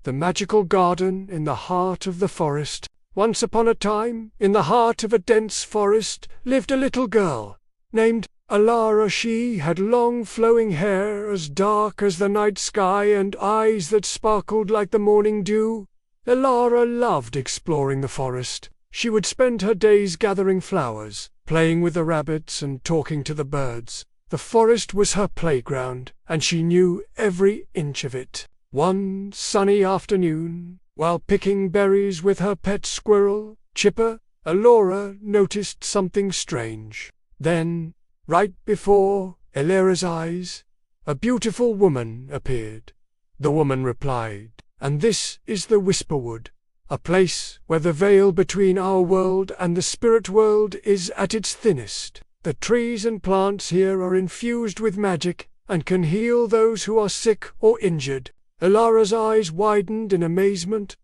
The magical garden in the heart of the forest. Once upon a time, in the heart of a dense forest, lived a little girl named Alara. She had long flowing hair as dark as the night sky and eyes that sparkled like the morning dew. Alara loved exploring the forest. She would spend her days gathering flowers, playing with the rabbits and talking to the birds. The forest was her playground, and she knew every inch of it. One sunny afternoon, while picking berries with her pet squirrel, Chipper, Alara noticed something strange. Then, right before Alara's eyes, a beautiful woman appeared. The woman replied, "And this is the Whisperwood, a place where the veil between our world and the spirit world is at its thinnest. The trees and plants here are infused with magic and can heal those who are sick or injured." Alara's eyes widened in amazement.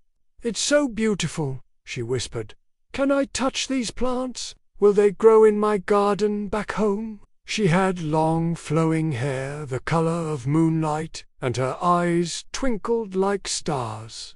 "It's so beautiful," she whispered. "Can I touch these plants? Will they grow in my garden back home?" She had long flowing hair the color of moonlight, and her eyes twinkled like stars.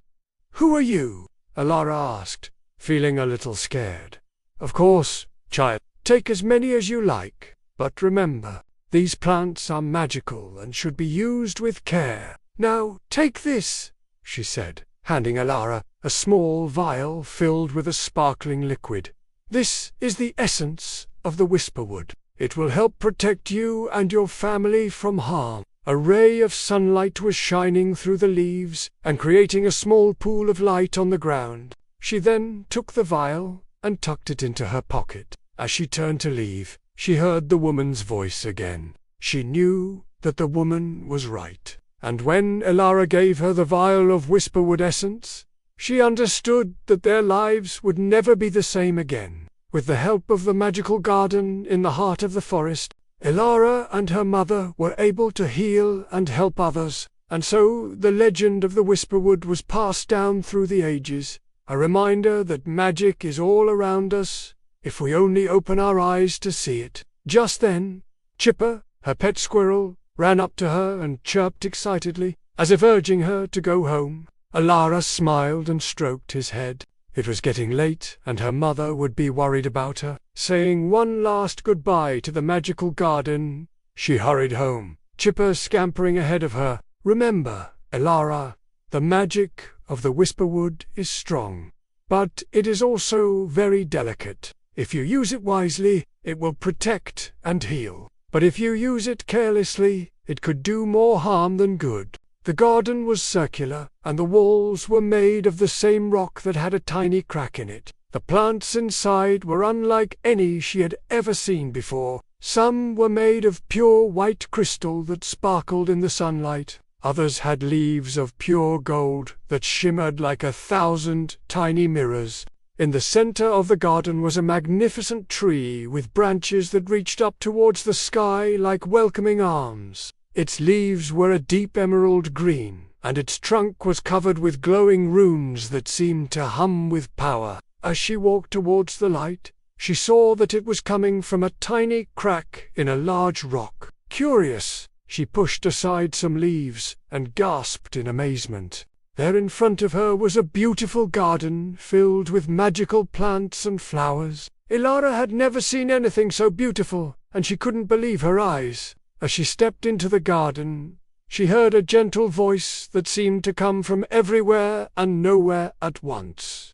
"Who are you?" Alara asked, feeling a little scared. "Of course, child. Take as many as you like, but remember, these plants are magical and should be used with care. Now, take this," she said, handing Alara a small vial filled with a sparkling liquid. "This is the essence of the Whisperwood. It will help protect you and your family from harm." A ray of sunlight was shining through the leaves and creating a small pool of light on the ground. She then took the vial and tucked it into her pocket. As she turned to leave, she heard the woman's voice again. She knew that the woman was right. And when Alara gave her the vial of Whisperwood essence, she understood that their lives would never be the same again. With the help of the magical garden in the heart of the forest, Alara and her mother were able to heal and help others, and so the legend of the Whisperwood was passed down through the ages, a reminder that magic is all around us, if we only open our eyes to see it. Just then, Chipper, her pet squirrel, ran up to her and chirped excitedly, as if urging her to go home. Alara smiled and stroked his head. It was getting late, and her mother would be worried about her. Saying one last goodbye to the magical garden, she hurried home, Chipper scampering ahead of her. "Remember, Alara, the magic of the Whisperwood is strong, but it is also very delicate. If you use it wisely, it will protect and heal. But if you use it carelessly, it could do more harm than good." The garden was circular, and the walls were made of the same rock that had a tiny crack in it. The plants inside were unlike any she had ever seen before. Some were made of pure white crystal that sparkled in the sunlight. Others had leaves of pure gold that shimmered like 1,000 tiny mirrors. In the center of the garden was a magnificent tree with branches that reached up towards the sky like welcoming arms. Its leaves were a deep emerald green, and its trunk was covered with glowing runes that seemed to hum with power. As she walked towards the light, she saw that it was coming from a tiny crack in a large rock. Curious, she pushed aside some leaves and gasped in amazement. There in front of her was a beautiful garden filled with magical plants and flowers. Alara had never seen anything so beautiful, and she couldn't believe her eyes. As she stepped into the garden, she heard a gentle voice that seemed to come from everywhere and nowhere at once.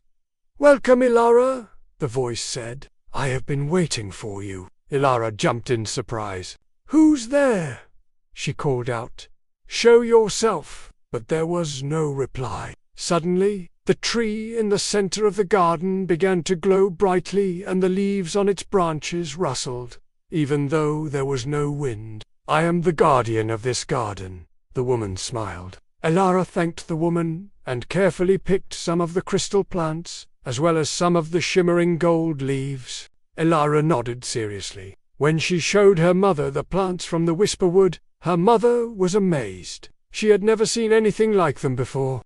"Welcome, Alara," the voice said. "I have been waiting for you." Alara jumped in surprise. "Who's there?" she called out. "Show yourself." But there was no reply. Suddenly, the tree in the center of the garden began to glow brightly and the leaves on its branches rustled, even though there was no wind. "I am the guardian of this garden," the woman smiled. Alara thanked the woman and carefully picked some of the crystal plants, as well as some of the shimmering gold leaves. Alara nodded seriously. When she showed her mother the plants from the Whisperwood, her mother was amazed. She had never seen anything like them before.